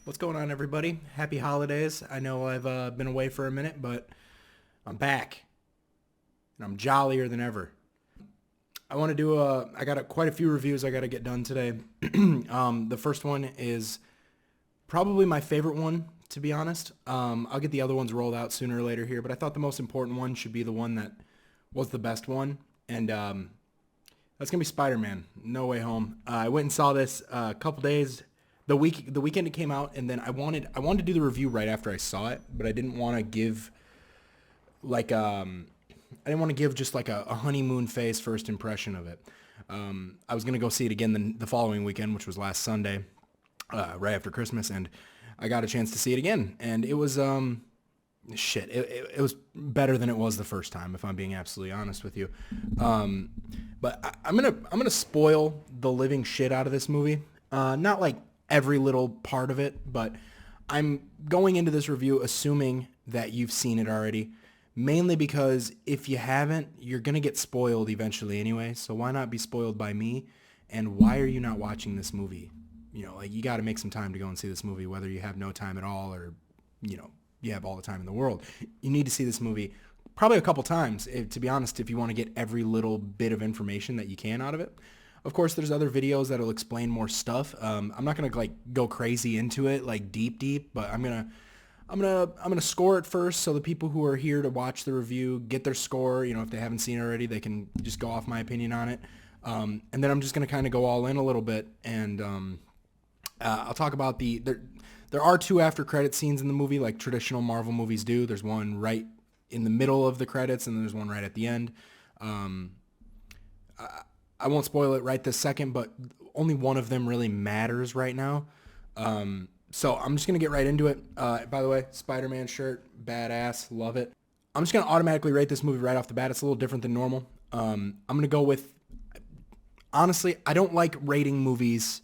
What's going on, everybody? Happy holidays. I know I've been away for a minute, but I'm back, and I'm jollier than ever. I want to do I got quite a few reviews I got to get done today. The first one is probably my favorite one, to be honest. I'll get the other ones rolled out sooner or later here, but I thought the most important one should be the one that was the best one, and that's gonna be Spider-Man: No Way Home. I went and saw this a couple days, the weekend it came out, and then I wanted to do the review right after I saw it, but I didn't want to give like I didn't want to give just like a honeymoon phase first impression of it. I was gonna go see it again the following weekend, which was last Sunday, right after Christmas, and I got a chance to see it again, and it was shit. It was better than it was the first time, if I'm being absolutely honest with you. But I'm gonna spoil the living shit out of this movie. Not like every little part of it, but I'm going into this review assuming that you've seen it already. Mainly because if you haven't, you're gonna get spoiled eventually anyway. So why not be spoiled by me? And why are you not watching this movie? Like, you got to make some time to go and see this movie, whether you have no time at all or you have all the time in the world. You need to see this movie probably a couple times, to be honest, if you want to get every little bit of information that you can out of it. Of course, there's other videos that'll explain more stuff. I'm not gonna like go crazy into it, like deep, but I'm gonna score it first, so the people who are here to watch the review get their score. If they haven't seen it already, they can just go off my opinion on it. And then I'm just gonna kind of go all in a little bit, and I'll talk about there are two after credit scenes in the movie, like traditional Marvel movies do. There's one right in the middle of the credits, and there's one right at the end. I won't spoil it right this second, but only one of them really matters right now. So I'm just going to get right into it. By the way, Spider-Man shirt, badass, love it. I'm just going to automatically rate this movie right off the bat. It's a little different than normal. I'm going to go with, honestly, I don't like rating movies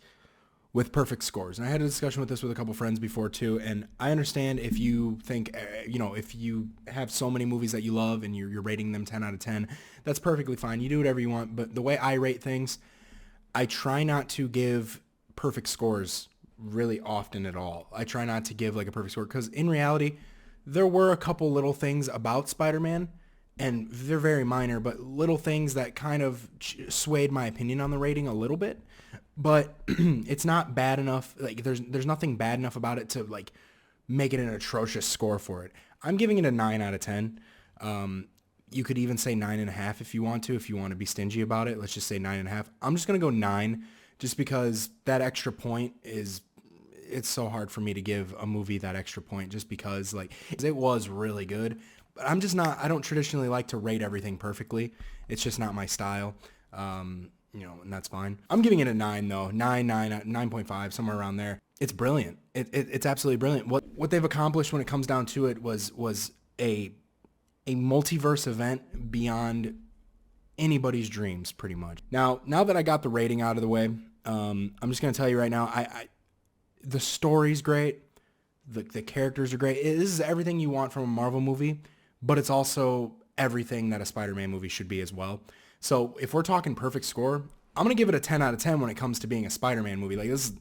with perfect scores. And I had a discussion with this with a couple friends before too. And I understand if you think, if you have so many movies that you love and you're rating them 10 out of 10, that's perfectly fine. You do whatever you want. But the way I rate things, I try not to give perfect scores really often at all. I try not to give like a perfect score because in reality, there were a couple little things about Spider-Man, and they're very minor, but little things that kind of swayed my opinion on the rating a little bit. But it's not bad enough. Like there's nothing bad enough about it to like make it an atrocious score for it. I'm giving it a 9 out of 10. You could even say 9.5 if you want to. If you want to be stingy about it, let's just say 9.5. I'm just gonna go 9, just because that extra point it's so hard for me to give a movie that extra point, just because like it was really good. But I don't traditionally like to rate everything perfectly. It's just not my style. And that's fine. I'm giving it a 9 though. 9.5, somewhere around there. It's brilliant. It's absolutely brilliant. What they've accomplished when it comes down to it was a multiverse event beyond anybody's dreams, pretty much. Now that I got the rating out of the way, I'm just gonna tell you right now, the story's great. The characters are great. This is everything you want from a Marvel movie, but it's also everything that a Spider-Man movie should be as well. So if we're talking perfect score, I'm going to give it a 10 out of 10 when it comes to being a Spider-Man movie. Like, this is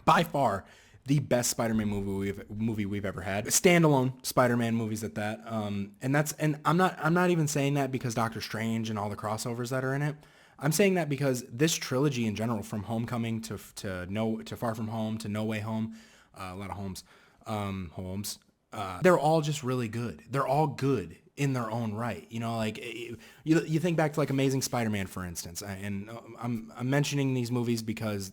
by far the best Spider-Man movie we've ever had. Standalone Spider-Man movies at that. And I'm not even saying that because Doctor Strange and all the crossovers that are in it. I'm saying that because this trilogy in general, from Homecoming to Far From Home to No Way Home, a lot of homes, they're all just really good. They're all good in their own right. Like you think back to like Amazing Spider-Man, for instance, and I'm mentioning these movies because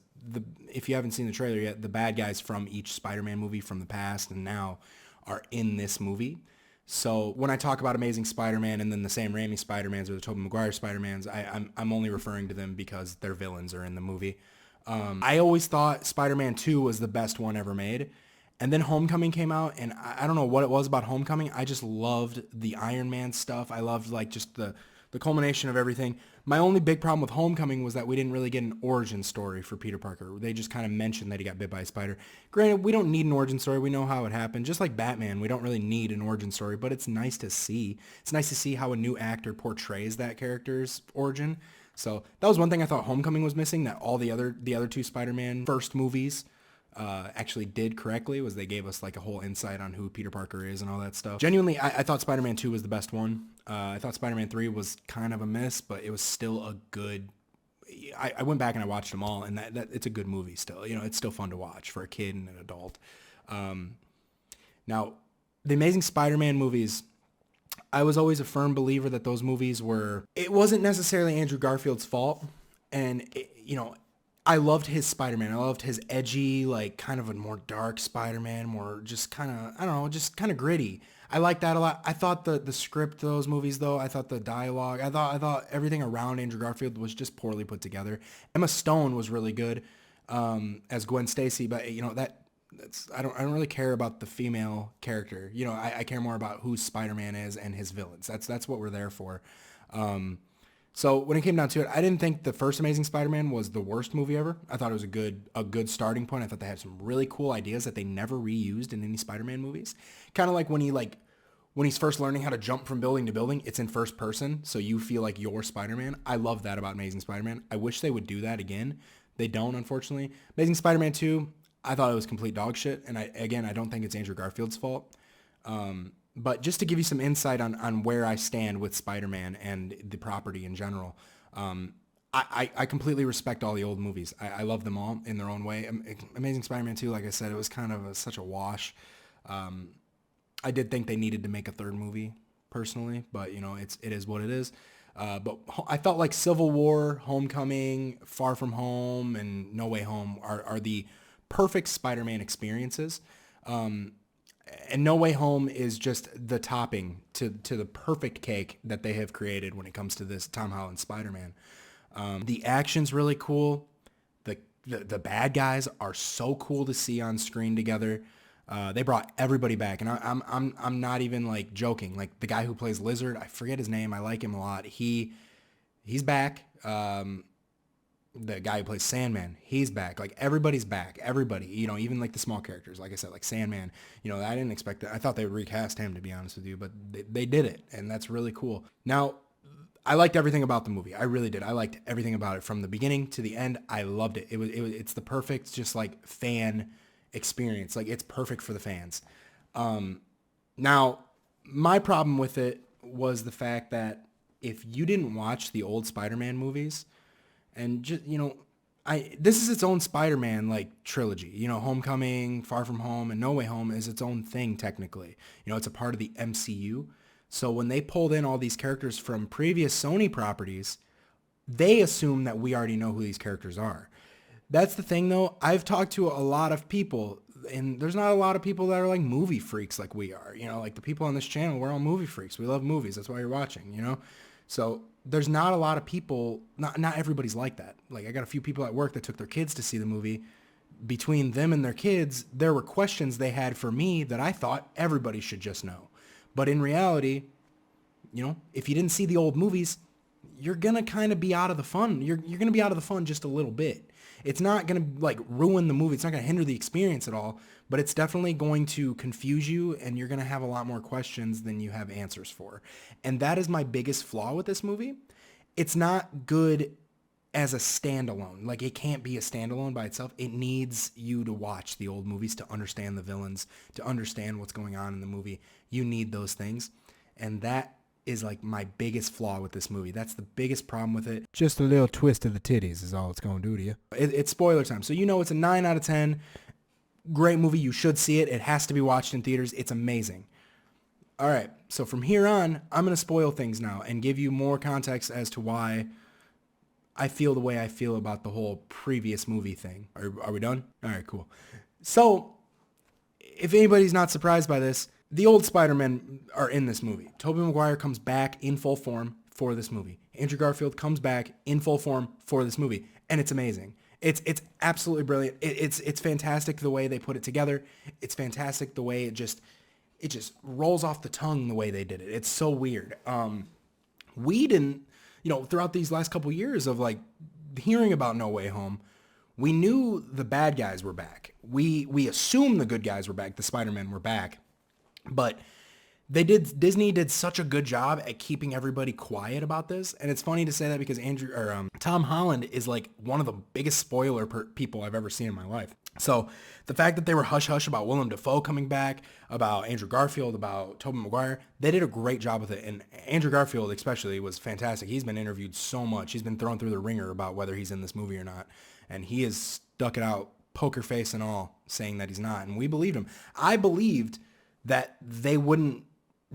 if you haven't seen the trailer yet, the bad guys from each Spider-Man movie from the past and now are in this movie. So when I talk about Amazing Spider-Man and then the Sam Raimi Spider-Mans or the Tobey Maguire Spider-Mans, I'm only referring to them because their villains are in the movie. I always thought Spider-Man 2 was the best one ever made. And then Homecoming came out, and I don't know what it was about Homecoming. I just loved the Iron Man stuff. I loved like just the culmination of everything. My only big problem with Homecoming was that we didn't really get an origin story for Peter Parker. They just kind of mentioned that he got bit by a spider. Granted, we don't need an origin story. We know how it happened. Just like Batman, we don't really need an origin story, but it's nice to see. It's nice to see how a new actor portrays that character's origin. So that was one thing I thought Homecoming was missing, that all the other two Spider-Man first movies actually did correctly was they gave us like a whole insight on who Peter Parker is and all that stuff. Genuinely, I thought Spider-Man 2 was the best one. I thought Spider-Man 3 was kind of a miss, but it was still a good. I went back and I watched them all, and that it's a good movie still. It's still fun to watch for a kid and an adult. Now, the Amazing Spider-Man movies, I was always a firm believer that those movies it wasn't necessarily Andrew Garfield's fault. And, I loved his Spider-Man. I loved his edgy, like kind of a more dark Spider-Man, more just kind of, I don't know, just kind of gritty. I liked that a lot. I thought the script of those movies, though, I thought the dialogue, I thought everything around Andrew Garfield was just poorly put together. Emma Stone was really good as Gwen Stacy, but I don't really care about the female character. I care more about who Spider-Man is and his villains. That's what we're there for. So when it came down to it, I didn't think the first Amazing Spider-Man was the worst movie ever. I thought it was a good starting point. I thought they had some really cool ideas that they never reused in any Spider-Man movies. Kind of like when he's first learning how to jump from building to building, it's in first person, so you feel like you're Spider-Man. I love that about Amazing Spider-Man. I wish they would do that again. They don't, unfortunately. Amazing Spider-Man 2, I thought it was complete dog shit, and I don't think it's Andrew Garfield's fault. But just to give you some insight on where I stand with Spider-Man and the property in general, I completely respect all the old movies. I love them all in their own way. Amazing Spider-Man 2, like I said, it was kind of such a wash. I did think they needed to make a third movie, personally, but it is what it is. But I felt like Civil War, Homecoming, Far From Home, and No Way Home are the perfect Spider-Man experiences. And No Way Home is just the topping to the perfect cake that they have created when it comes to this Tom Holland Spider-Man. The action's really cool. The bad guys are so cool to see on screen together. They brought everybody back, and I'm not even like joking. Like the guy who plays Lizard, I forget his name. I like him a lot. He's back. The guy who plays Sandman, he's back. Like everybody's back. Everybody, even like the small characters, like I said, like Sandman, I didn't expect that. I thought they would recast him, to be honest with you, but they did it. And that's really cool. Now, I liked everything about the movie. I really did. I liked everything about it from the beginning to the end. I loved it. It's the perfect, just like fan experience. Like it's perfect for the fans. Now my problem with it was the fact that if you didn't watch the old Spider-Man movies, and just, this is its own Spider-Man like trilogy. Homecoming, Far From Home, and No Way Home is its own thing technically. It's a part of the MCU. So when they pulled in all these characters from previous Sony properties, they assume that we already know who these characters are. That's the thing though. I've talked to a lot of people, and there's not a lot of people that are like movie freaks like we are. Like the people on this channel, we're all movie freaks. We love movies. That's why you're watching, So there's not a lot of people, not everybody's like that. Like I got a few people at work that took their kids to see the movie. Between them and their kids, there were questions they had for me that I thought everybody should just know. But in reality, if you didn't see the old movies, you're going to kind of be out of the fun. You're going to be out of the fun just a little bit. It's not going to like ruin the movie. It's not going to hinder the experience at all, but it's definitely going to confuse you, and you're going to have a lot more questions than you have answers for. And that is my biggest flaw with this movie. It's not good as a standalone. Like it can't be a standalone by itself. It needs you to watch the old movies to understand the villains, to understand what's going on in the movie. You need those things. And that is like my biggest flaw with this movie. That's the biggest problem with it. Just a little twist of the titties is all it's going to do to you. It's spoiler time. So it's a 9 out of 10. Great movie. You should see it. It has to be watched in theaters. It's amazing. All right. So from here on, I'm going to spoil things now and give you more context as to why I feel the way I feel about the whole previous movie thing. Are we done? All right, cool. So if anybody's not surprised by this, the old Spider-Men are in this movie. Tobey Maguire comes back in full form for this movie. Andrew Garfield comes back in full form for this movie, and it's amazing. It's absolutely brilliant. It's fantastic the way they put it together. It's fantastic the way it just rolls off the tongue the way they did it. It's so weird. We didn't, throughout these last couple years of like hearing about No Way Home, we knew the bad guys were back. We assumed the good guys were back. The Spider-Men were back. But Disney did such a good job at keeping everybody quiet about this. And it's funny to say that because Tom Holland is like one of the biggest spoiler people I've ever seen in my life. So the fact that they were hush hush about Willem Dafoe coming back, about Andrew Garfield, about Tobey Maguire, they did a great job with it. And Andrew Garfield especially was fantastic. He's been interviewed so much. He's been thrown through the ringer about whether he's in this movie or not. And he has stuck it out, poker face and all, saying that he's not. And we believed him. I believed that they wouldn't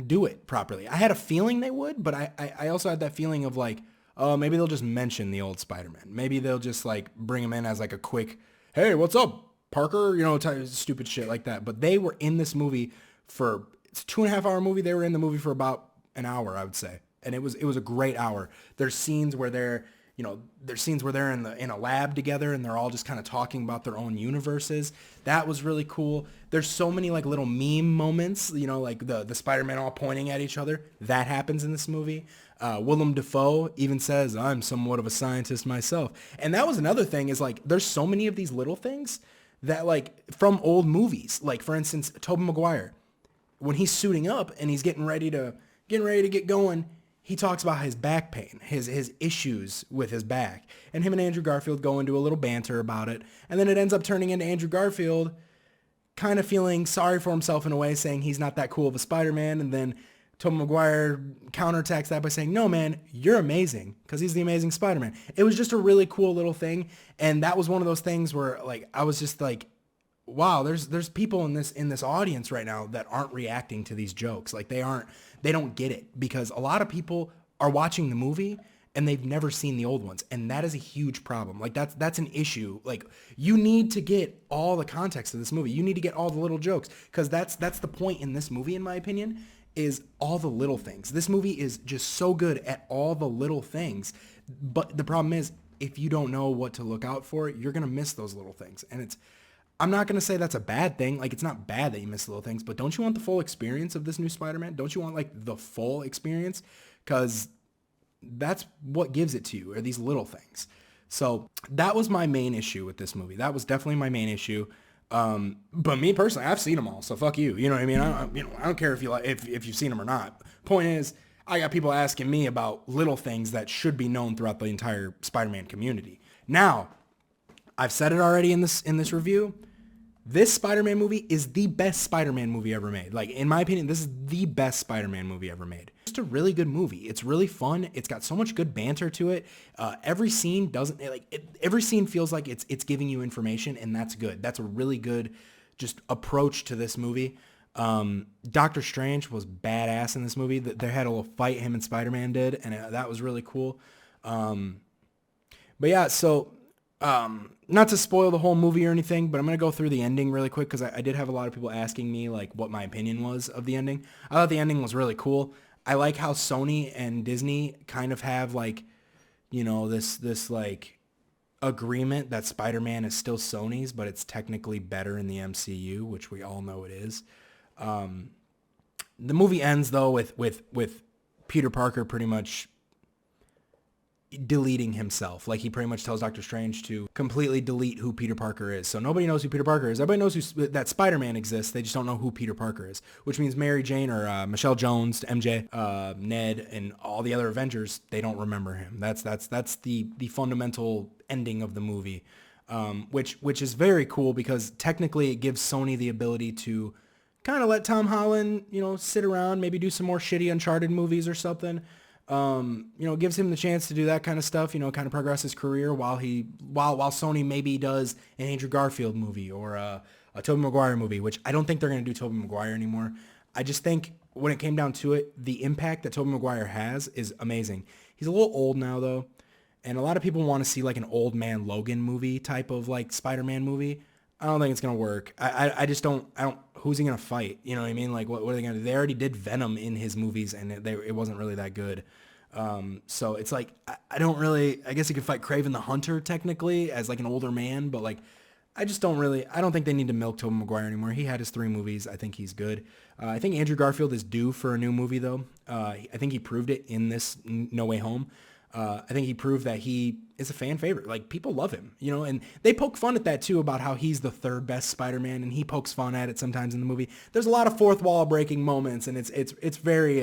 do it properly. I had a feeling they would, but I also had that feeling of like, oh, maybe they'll just mention the old Spider-Man. Maybe they'll just like bring him in as like a quick, hey, what's up, Parker? You know, stupid shit like that. But they were in this movie for, it's a 2.5-hour movie. They were in the movie for about an hour, I would say. And it was a great hour. There's scenes where they're in a lab together and they're all just kind of talking about their own universes. That was really cool. There's so many like little meme moments, you know, like the Spider-Man all pointing at each other. That happens in this movie. Willem Dafoe even says, I'm somewhat of a scientist myself. And that was another thing is like, there's so many of these little things that like from old movies, like for instance, Tobey Maguire, when he's suiting up and he's getting ready to get going, he talks about his back pain, his issues with his back. And him and Andrew Garfield go into a little banter about it. And then it ends up turning into Andrew Garfield kind of feeling sorry for himself in a way, saying he's not that cool of a Spider-Man. And then Tobey Maguire counterattacks that by saying, no, man, you're amazing, because he's the amazing Spider-Man. It was just a really cool little thing. And that was one of those things where like I was just like, wow, there's people in this audience right now that aren't reacting to these jokes. Like they don't get it, because a lot of people are watching the movie and they've never seen the old ones. And that is a huge problem. Like that's an issue. Like you need to get all the context of this movie. You need to get all the little jokes, because that's the point in this movie, in my opinion, is all the little things. This movie is just so good at all the little things. But the problem is, if you don't know what to look out for, you're going to miss those little things. And I'm not going to say that's a bad thing. Like, it's not bad that you miss little things, but don't you want the full experience of this new Spider-Man? Don't you want, like, the full experience? Because that's what gives it to you, are these little things. So that was my main issue with this movie. That was definitely my main issue. But me personally, I've seen them all, so fuck you. You know what I mean? I don't care if you've seen them or not. Point is, I got people asking me about little things that should be known throughout the entire Spider-Man community. Now, I've said it already in this review. This Spider-Man movie is the best Spider-Man movie ever made. Like, in my opinion, this is the best Spider-Man movie ever made. It's just a really good movie. It's really fun. It's got so much good banter to it. Every scene every scene feels like it's giving you information, and that's good. That's a really good just approach to this movie. Doctor Strange was badass in this movie. They had a little fight him and Spider-Man did, and that was really cool. But yeah, so not to spoil the whole movie or anything, but I'm going to go through the ending really quick, because I did have a lot of people asking me like what my opinion was of the ending. I thought the ending was really cool. I like how Sony and Disney kind of have like, you know, this like agreement that Spider-Man is still Sony's, but it's technically better in the MCU, which we all know it is. The movie ends though with Peter Parker pretty much deleting himself. Like, he pretty much tells Doctor Strange to completely delete who Peter Parker is. So nobody knows who Peter Parker is. Everybody knows that Spider-Man exists. They just don't know who Peter Parker is, which means Mary Jane or Michelle Jones, MJ, Ned, and all the other Avengers, they don't remember him. That's the fundamental ending of the movie, which is very cool, because technically it gives Sony the ability to kind of let Tom Holland, you know, sit around, maybe do some more shitty Uncharted movies or something. You know, gives him the chance to do that kind of stuff, you know, kind of progress his career while Sony maybe does an Andrew Garfield movie or a Tobey Maguire movie, which I don't think they're going to do Tobey Maguire anymore. I just think when it came down to it, the impact that Tobey Maguire has is amazing. He's a little old now though, and a lot of people want to see like an old man Logan movie type of like Spider-Man movie. I don't think it's going to work. I just don't, who's he going to fight? You know what I mean? Like, what are they going to do? They already did Venom in his movies, and it wasn't really that good. So it's like, I guess he could fight Kraven the Hunter technically as like an older man, but like, I don't think they need to milk Tobey Maguire anymore. He had his 3 movies. I think he's good. I think Andrew Garfield is due for a new movie though. I think he proved it in this No Way Home. I think he proved that he is a fan favorite. Like, people love him, you know, and they poke fun at that too, about how he's the third best Spider-Man, and he pokes fun at it sometimes in the movie. There's a lot of fourth wall breaking moments, and it's very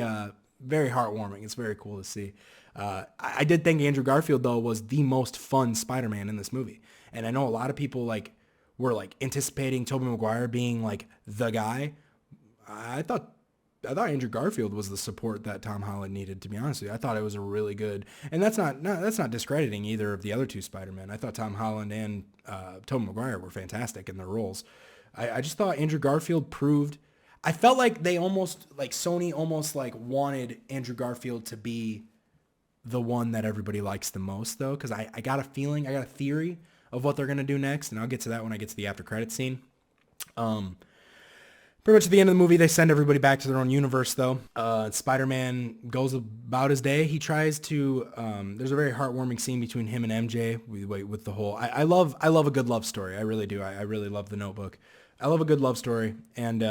very heartwarming. It's very cool to see. I did think Andrew Garfield though was the most fun Spider-Man in this movie, and I know a lot of people like were like anticipating Tobey Maguire being like the guy. I thought Andrew Garfield was the support that Tom Holland needed, to be honest with you. I thought it was a really good, and that's not discrediting either of the other two Spider-Men. I thought Tom Holland and Tobey Maguire were fantastic in their roles. I just thought Andrew Garfield proved, I felt like they almost, like Sony almost like wanted Andrew Garfield to be the one that everybody likes the most though, because I got a feeling, I got a theory of what they're going to do next, and I'll get to that when I get to the after credit scene. Pretty much at the end of the movie, they send everybody back to their own universe, though. Spider-Man goes about his day. He tries to. There's a very heartwarming scene between him and MJ with the whole. I love a good love story. I really do. I really love The Notebook. I love a good love story. And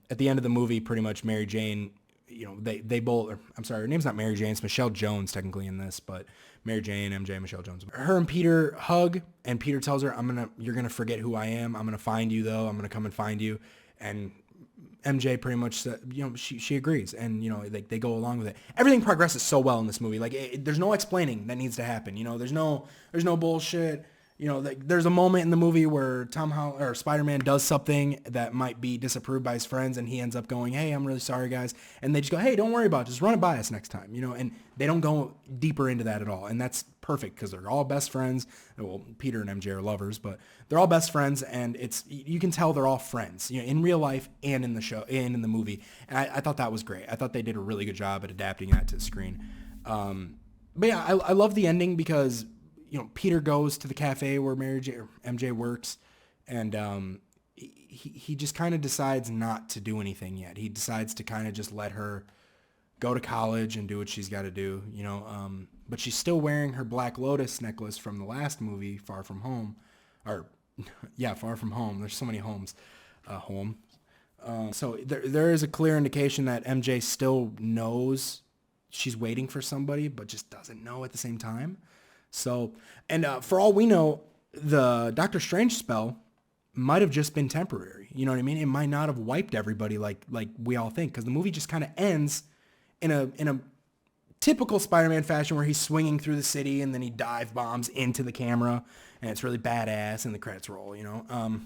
at the end of the movie, pretty much Mary Jane. You know, they both. I'm sorry, her name's not Mary Jane. It's Michelle Jones technically in this, but Mary Jane, MJ, Michelle Jones. Her and Peter hug, and Peter tells her, "You're gonna forget who I am. I'm gonna find you though. I'm gonna come and find you." And MJ pretty much said, you know, she agrees, and you know, they go along with it. Everything progresses so well in this movie. Like, there's no explaining that needs to happen. You know, there's no bullshit. You know, there's a moment in the movie where Tom Holland or Spider-Man does something that might be disapproved by his friends, and he ends up going, "Hey, I'm really sorry, guys," and they just go, "Hey, don't worry about it. Just run it by us next time." You know, and they don't go deeper into that at all, and that's perfect because they're all best friends. Well, Peter and MJ are lovers, but they're all best friends, and you can tell they're all friends, you know, in real life and in the show and in the movie. And I thought that was great. I thought they did a really good job at adapting that to the screen. But yeah, I love the ending because, you know, Peter goes to the cafe where MJ works, and he just kind of decides not to do anything yet. He decides to kind of just let her go to college and do what she's got to do, you know. But she's still wearing her Black Lotus necklace from the last movie, Far From Home, or yeah, Far From Home. There's so many homes, home. So there is a clear indication that MJ still knows she's waiting for somebody, but just doesn't know at the same time. So, and for all we know, the Doctor Strange spell might have just been temporary. You know what I mean? It might not have wiped everybody like we all think, because the movie just kind of ends in a typical Spider-Man fashion where he's swinging through the city and then he dive bombs into the camera, and it's really badass, and the credits roll. You know,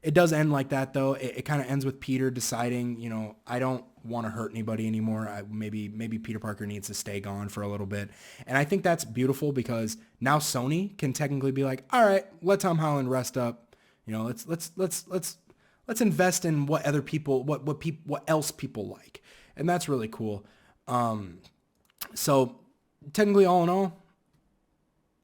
it does end like that though. It kind of ends with Peter deciding, you know, I don't want to hurt anybody anymore. Maybe Peter Parker needs to stay gone for a little bit. And I think that's beautiful because now Sony can technically be like, all right, let Tom Holland rest up. You know, let's invest in what other people, what else people like. And that's really cool. So technically, all in all,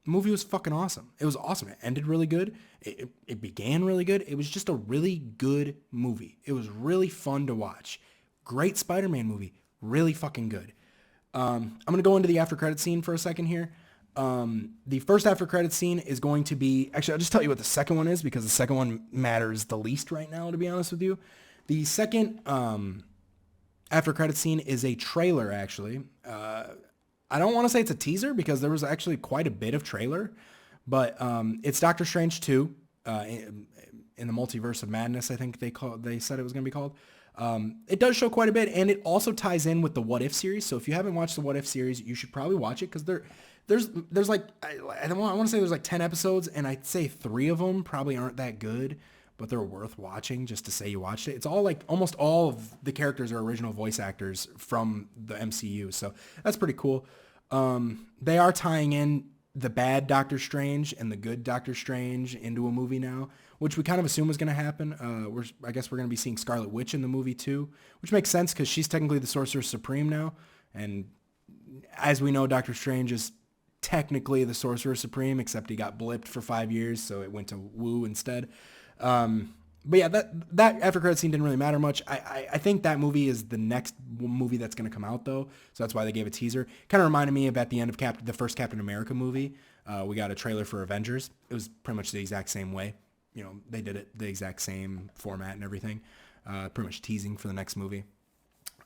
the movie was fucking awesome. It was awesome. It ended really good. It began really good. It was just a really good movie. It was really fun to watch. Great Spider-Man movie. Really fucking good. I'm going to go into the after credit scene for a second here. The first after credit scene is going to be, actually, I'll just tell you what the second one is because the second one matters the least right now, to be honest with you. The second after credit scene is a trailer, actually. I don't want to say it's a teaser because there was actually quite a bit of trailer, but it's Doctor Strange 2 in the Multiverse of Madness, I think they said it was going to be called. It does show quite a bit, and it also ties in with the What If series. So if you haven't watched the What If series, you should probably watch it because there's like, I want to say there's like 10 episodes, and I'd say 3 of them probably aren't that good, but they're worth watching just to say you watched it. It's all like almost all of the characters are original voice actors from the MCU. So that's pretty cool. They are tying in the bad Doctor Strange and the good Doctor Strange into a movie now, which we kind of assume was going to happen. I guess we're going to be seeing Scarlet Witch in the movie too, which makes sense because she's technically the Sorcerer Supreme now. And as we know, Doctor Strange is technically the Sorcerer Supreme, except he got blipped for 5 years, so it went to Wu instead. But yeah, that after credit scene didn't really matter much. I think that movie is the next movie that's going to come out though, so that's why they gave a teaser. Kind of reminded me of at the end of the first Captain America movie. We got a trailer for Avengers. It was pretty much the exact same way. You know, they did it the exact same format and everything. Pretty much teasing for the next movie.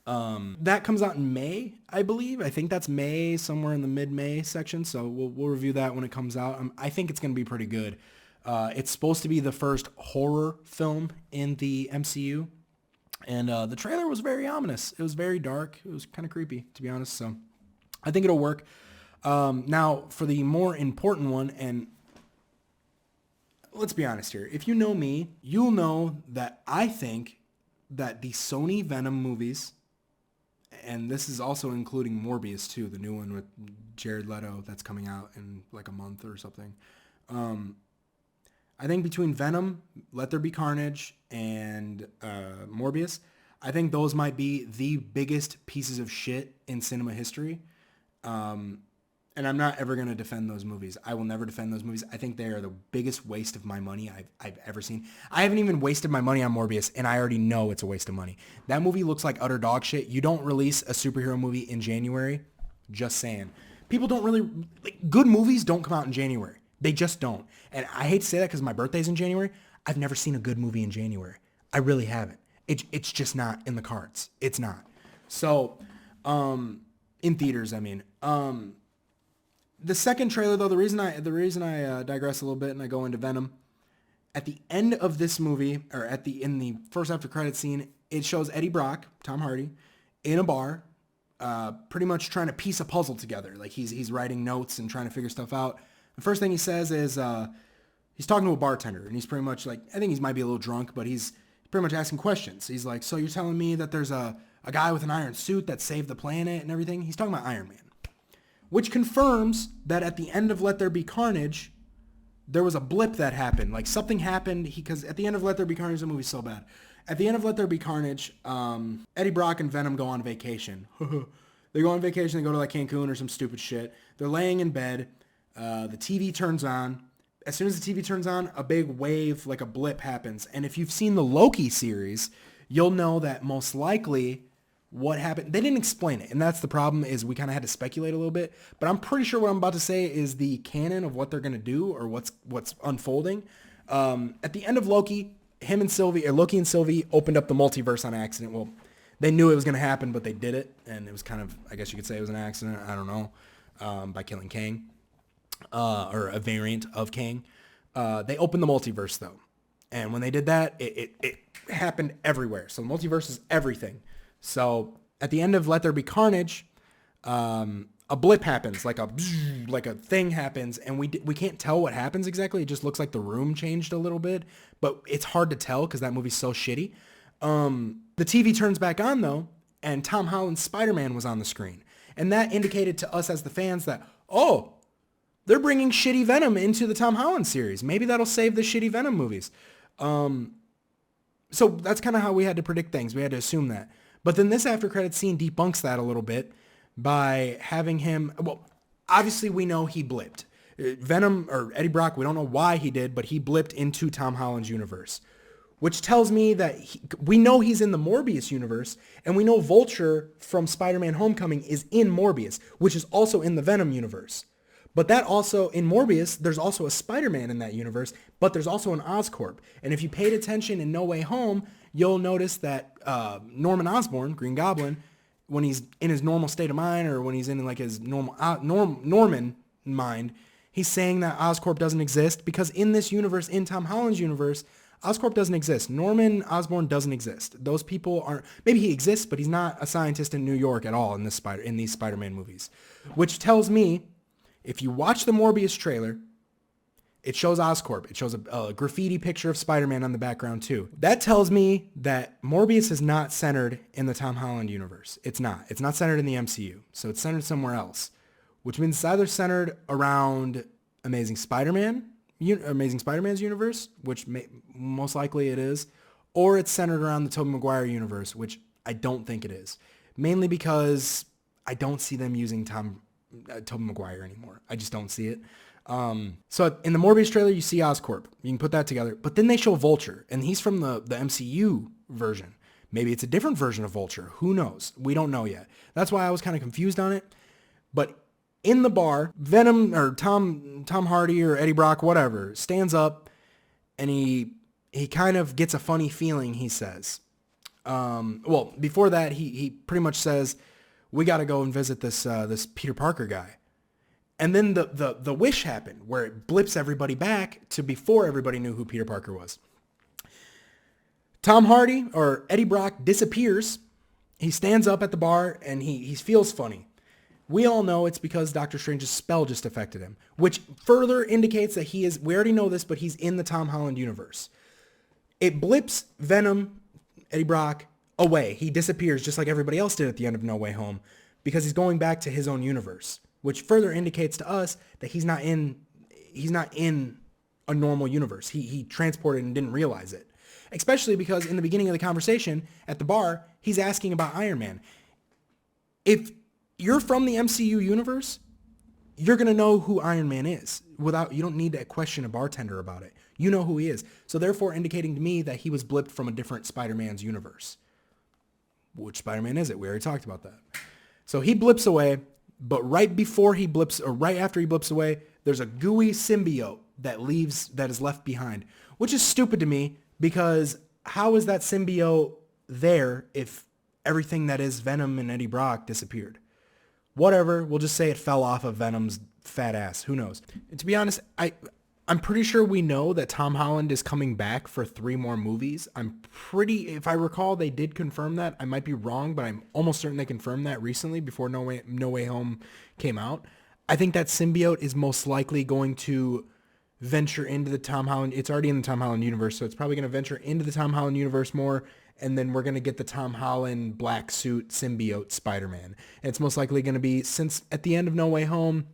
That comes out in May, I believe. I think that's May, somewhere in the mid-May section. So we'll review that when it comes out. I think it's going to be pretty good. It's supposed to be the first horror film in the MCU. And the trailer was very ominous. It was very dark. It was kind of creepy, to be honest. So I think it'll work. Now, for the more important one, and let's be honest here. If you know me, you'll know that I think that the Sony Venom movies, and this is also including Morbius too, the new one with Jared Leto that's coming out in like a month or something. I think between Venom, Let There Be Carnage, and Morbius, I think those might be the biggest pieces of shit in cinema history. And I'm not ever going to defend those movies. I will never defend those movies. I think they are the biggest waste of my money I've ever seen. I haven't even wasted my money on Morbius, and I already know it's a waste of money. That movie looks like utter dog shit. You don't release a superhero movie in January. Just saying. People don't really... good movies don't come out in January. They just don't. And I hate to say that because my birthday's in January. I've never seen a good movie in January. I really haven't. It's just not in the cards. It's not. So, in theaters, I mean. The second trailer, though, the reason I digress a little bit and I go into Venom, at the end of this movie, or in the first after credit scene, it shows Eddie Brock, Tom Hardy, in a bar, pretty much trying to piece a puzzle together. Like he's writing notes and trying to figure stuff out. The first thing he says is he's talking to a bartender, and he's pretty much like, I think he might be a little drunk, but he's pretty much asking questions. He's like, so you're telling me that there's a guy with an iron suit that saved the planet and everything? He's talking about Iron Man. Which confirms that at the end of Let There Be Carnage, there was a blip that happened. Like something happened, because at the end of Let There Be Carnage, the movie's so bad. At the end of Let There Be Carnage, Eddie Brock and Venom go on vacation. They go on vacation, they go to like Cancun or some stupid shit. They're laying in bed, the TV turns on. As soon as the TV turns on, a big wave, like a blip happens. And if you've seen the Loki series, you'll know that most likely... what happened, they didn't explain it, and that's the problem, is we kind of had to speculate a little bit, but I'm pretty sure what I'm about to say is the canon of what they're going to do, or what's unfolding. At the end of Loki, Loki and Sylvie opened up the multiverse on accident. Well, they knew it was going to happen, but they did it, and it was kind of, I guess you could say it was an accident, I don't know, by killing Kang, or a variant of Kang. They opened the multiverse, though, and when they did that, it happened everywhere. So the multiverse is everything. So at the end of Let There Be Carnage, a blip happens, like a thing happens, and we can't tell what happens exactly. It just looks like the room changed a little bit, but it's hard to tell because that movie's so shitty. The TV turns back on though, and Tom Holland's Spider-Man was on the screen, and that indicated to us as the fans that, oh, they're bringing shitty Venom into the Tom Holland series. Maybe that'll save the shitty Venom movies. So that's kind of how we had to predict things. We had to assume that. But then this after credits scene debunks that a little bit by having him, well, obviously we know he blipped. Venom, or Eddie Brock, we don't know why he did, but he blipped into Tom Holland's universe, which tells me that we know he's in the Morbius universe, and we know Vulture from Spider-Man Homecoming is in Morbius, which is also in the Venom universe. But that also, in Morbius, there's also a Spider-Man in that universe, but there's also an Oscorp. And if you paid attention in No Way Home, you'll notice that Norman Osborn, Green Goblin, when he's in his normal state of mind, or when he's in like his normal Norman mind, he's saying that Oscorp doesn't exist, because in this universe, in Tom Holland's universe, Oscorp doesn't exist. Norman Osborn doesn't exist. Those people aren't, maybe he exists, but he's not a scientist in New York at all in these Spider-Man movies. Which tells me, if you watch the Morbius trailer, it shows Oscorp. It shows a graffiti picture of Spider-Man on the background too. That tells me that Morbius is not centered in the Tom Holland universe. It's not. It's not centered in the MCU. So it's centered somewhere else, which means it's either centered around Amazing Spider-Man's universe, which most likely it is, or it's centered around the Tobey Maguire universe, which I don't think it is. Mainly because I don't see them using Tobey Maguire anymore. I just don't see it. So in the Morbius trailer, you see Oscorp. You can put that together. But then they show Vulture, and he's from the MCU version. Maybe it's a different version of Vulture. Who knows? We don't know yet. That's why I was kind of confused on it. But in the bar, Venom, or Tom Hardy or Eddie Brock, whatever, stands up, and he kind of gets a funny feeling, he says. Well, before that, he pretty much says, we got to go and visit this Peter Parker guy. And then the wish happened where it blips everybody back to before everybody knew who Peter Parker was. Tom Hardy, or Eddie Brock, disappears. He stands up at the bar and he feels funny. We all know it's because Doctor Strange's spell just affected him, which further indicates that he is, we already know this, but he's in the Tom Holland universe. It blips Venom, Eddie Brock, away. He disappears just like everybody else did at the end of No Way Home because he's going back to his own universe, which further indicates to us that he's not in a normal universe. He transported and didn't realize it. Especially because in the beginning of the conversation at the bar, he's asking about Iron Man. If you're from the MCU universe, you're going to know who Iron Man is. You don't need to question a bartender about it. You know who he is. So therefore indicating to me that he was blipped from a different Spider-Man's universe. Which Spider-Man is it? We already talked about that. So he blips away, but right after he blips away, there's a gooey symbiote that is left behind, which is stupid to me. Because how is that symbiote there if everything that is Venom and Eddie Brock disappeared? Whatever, we'll just say it fell off of Venom's fat ass. Who knows? And to be honest, I'm pretty sure we know that Tom Holland is coming back for 3 more movies. If I recall, they did confirm that. I might be wrong, but I'm almost certain they confirmed that recently before No Way Home came out. I think that symbiote is most likely going to venture into the Tom Holland. It's already in the Tom Holland universe, so it's probably going to venture into the Tom Holland universe more, and then we're going to get the Tom Holland black suit symbiote Spider-Man. And it's most likely going to be, since at the end of No Way Home,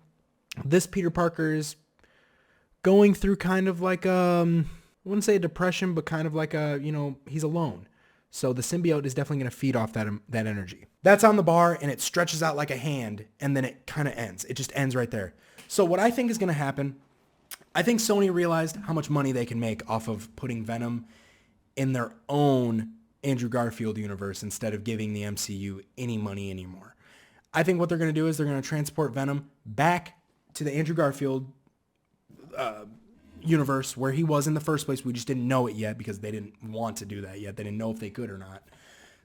this Peter Parker is going through kind of like I wouldn't say a depression, but kind of like he's alone. So the symbiote is definitely going to feed off that energy. That's on the bar, and it stretches out like a hand, and then it kind of ends. It just ends right there. So what I think is going to happen, I think Sony realized how much money they can make off of putting Venom in their own Andrew Garfield universe instead of giving the MCU any money anymore. I think what they're going to do is they're going to transport Venom back to the Andrew Garfield universe where he was in the first place. We just didn't know it yet because they didn't want to do that yet. They didn't know if they could or not.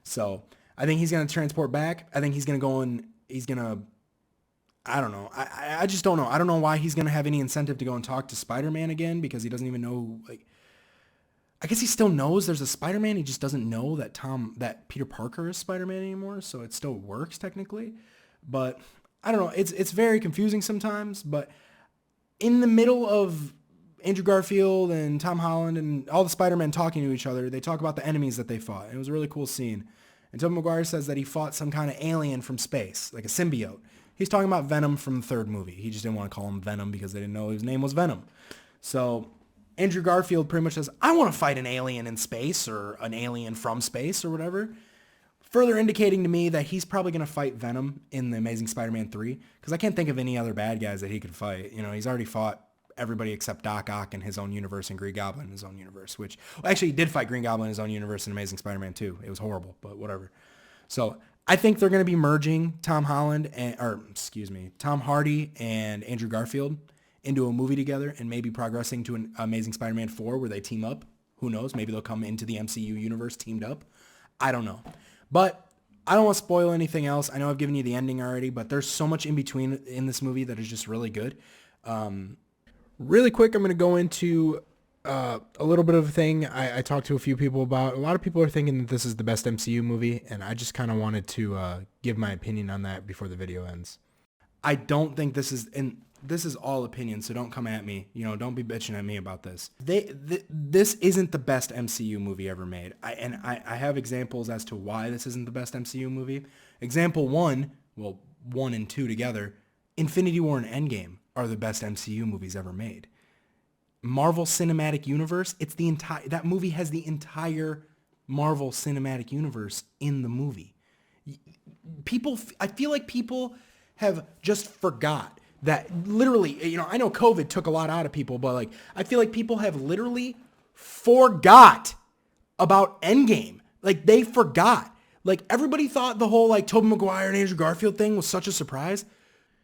So I think he's going to transport back. I think he's going to go and he's going to, I don't know. I just don't know. I don't know why he's going to have any incentive to go and talk to Spider-Man again because he doesn't even know, I guess he still knows there's a Spider-Man. He just doesn't know that Peter Parker is Spider-Man anymore. So it still works technically. But I don't know. It's very confusing sometimes. But in the middle of Andrew Garfield and Tom Holland and all the Spider-Men talking to each other, they talk about the enemies that they fought. It was a really cool scene. And Tobey Maguire says that he fought some kind of alien from space, like a symbiote. He's talking about Venom from the third movie. He just didn't want to call him Venom because they didn't know his name was Venom. So Andrew Garfield pretty much says, I want to fight an alien in space or an alien from space or whatever. Further indicating to me that he's probably going to fight Venom in The Amazing Spider-Man 3 because I can't think of any other bad guys that he could fight. He's already fought everybody except Doc Ock in his own universe and Green Goblin in his own universe, which actually he did fight Green Goblin in his own universe in Amazing Spider-Man 2. It was horrible, but whatever. So I think they're going to be merging Tom Hardy and Andrew Garfield into a movie together and maybe progressing to an Amazing Spider-Man 4 where they team up. Who knows? Maybe they'll come into the MCU universe teamed up. I don't know. But I don't want to spoil anything else. I know I've given you the ending already, but there's so much in between in this movie that is just really good. Really quick, I'm going to go into a little bit of a thing I talked to a few people about. A lot of people are thinking that this is the best MCU movie, and I just kind of wanted to give my opinion on that before the video ends. I don't think this is, and this is all opinion, so don't come at me. Don't be bitching at me about this. This isn't the best MCU movie ever made. I have examples as to why this isn't the best MCU movie. Example 1 and 2 together, Infinity War and Endgame are the best MCU movies ever made. Marvel Cinematic Universe, that movie has the entire Marvel Cinematic Universe in the movie. I feel like people have just forgot that literally, I know COVID took a lot out of people, but I feel like people have literally forgot about Endgame. They forgot. Everybody thought the whole Tobey Maguire and Andrew Garfield thing was such a surprise.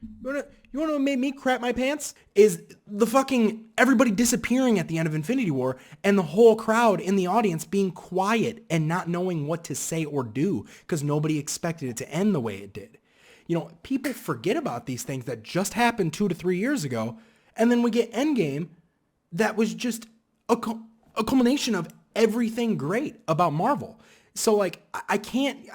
You wanna what made me crap my pants? Is the fucking everybody disappearing at the end of Infinity War and the whole crowd in the audience being quiet and not knowing what to say or do because nobody expected it to end the way it did. People forget about these things that just happened 2 to 3 years ago, and then we get Endgame that was just a culmination of everything great about Marvel. So like I can't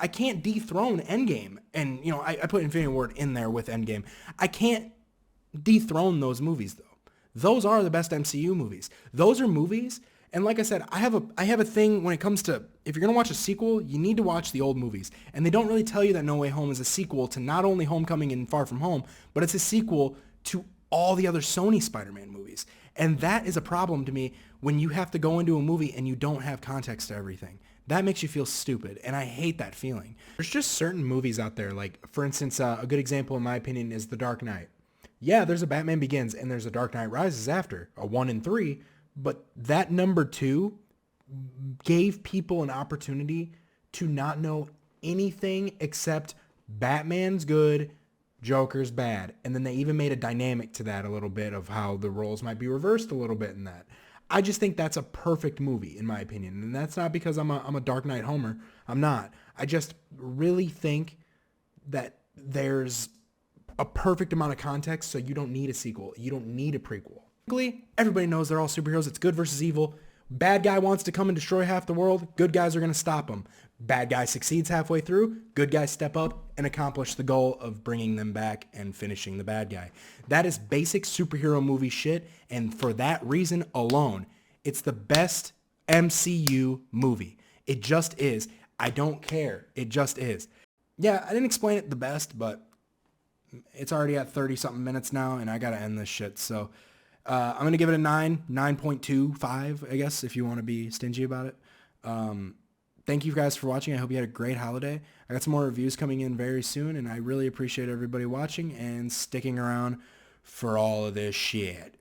dethrone Endgame, and I put Infinity War in there with Endgame. I can't dethrone those movies though. Those are the best MCU movies. Those are movies, and like I said, I have a thing when it comes to if you're gonna watch a sequel, you need to watch the old movies. And they don't really tell you that No Way Home is a sequel to not only Homecoming and Far From Home, but it's a sequel to all the other Sony Spider-Man movies. And that is a problem to me when you have to go into a movie and you don't have context to everything. That makes you feel stupid, and I hate that feeling. There's just certain movies out there, like, for instance, a good example in my opinion is The Dark Knight. Yeah, there's a Batman Begins and there's a Dark Knight Rises after, a 1 and 3, but that number 2 gave people an opportunity to not know anything except Batman's good, Joker's bad. And then they even made a dynamic to that a little bit of how the roles might be reversed a little bit in that. I just think that's a perfect movie in my opinion. And that's not because I'm a Dark Knight homer. I'm not. I just really think that there's a perfect amount of context so you don't need a sequel. You don't need a prequel. Everybody knows they're all superheroes. It's good versus evil. Bad guy wants to come and destroy half the world. Good guys are going to stop him. Bad guy succeeds halfway through. Good guys step up and accomplish the goal of bringing them back and finishing the bad guy. That is basic superhero movie shit. And for that reason alone, it's the best MCU movie. It just is. I don't care. It just is. Yeah, I didn't explain it the best, but it's already at 30 something minutes now and I got to end this shit. So I'm going to give it a 9.25, I guess, if you want to be stingy about it. Thank you guys for watching. I hope you had a great holiday. I got some more reviews coming in very soon, and I really appreciate everybody watching and sticking around for all of this shit.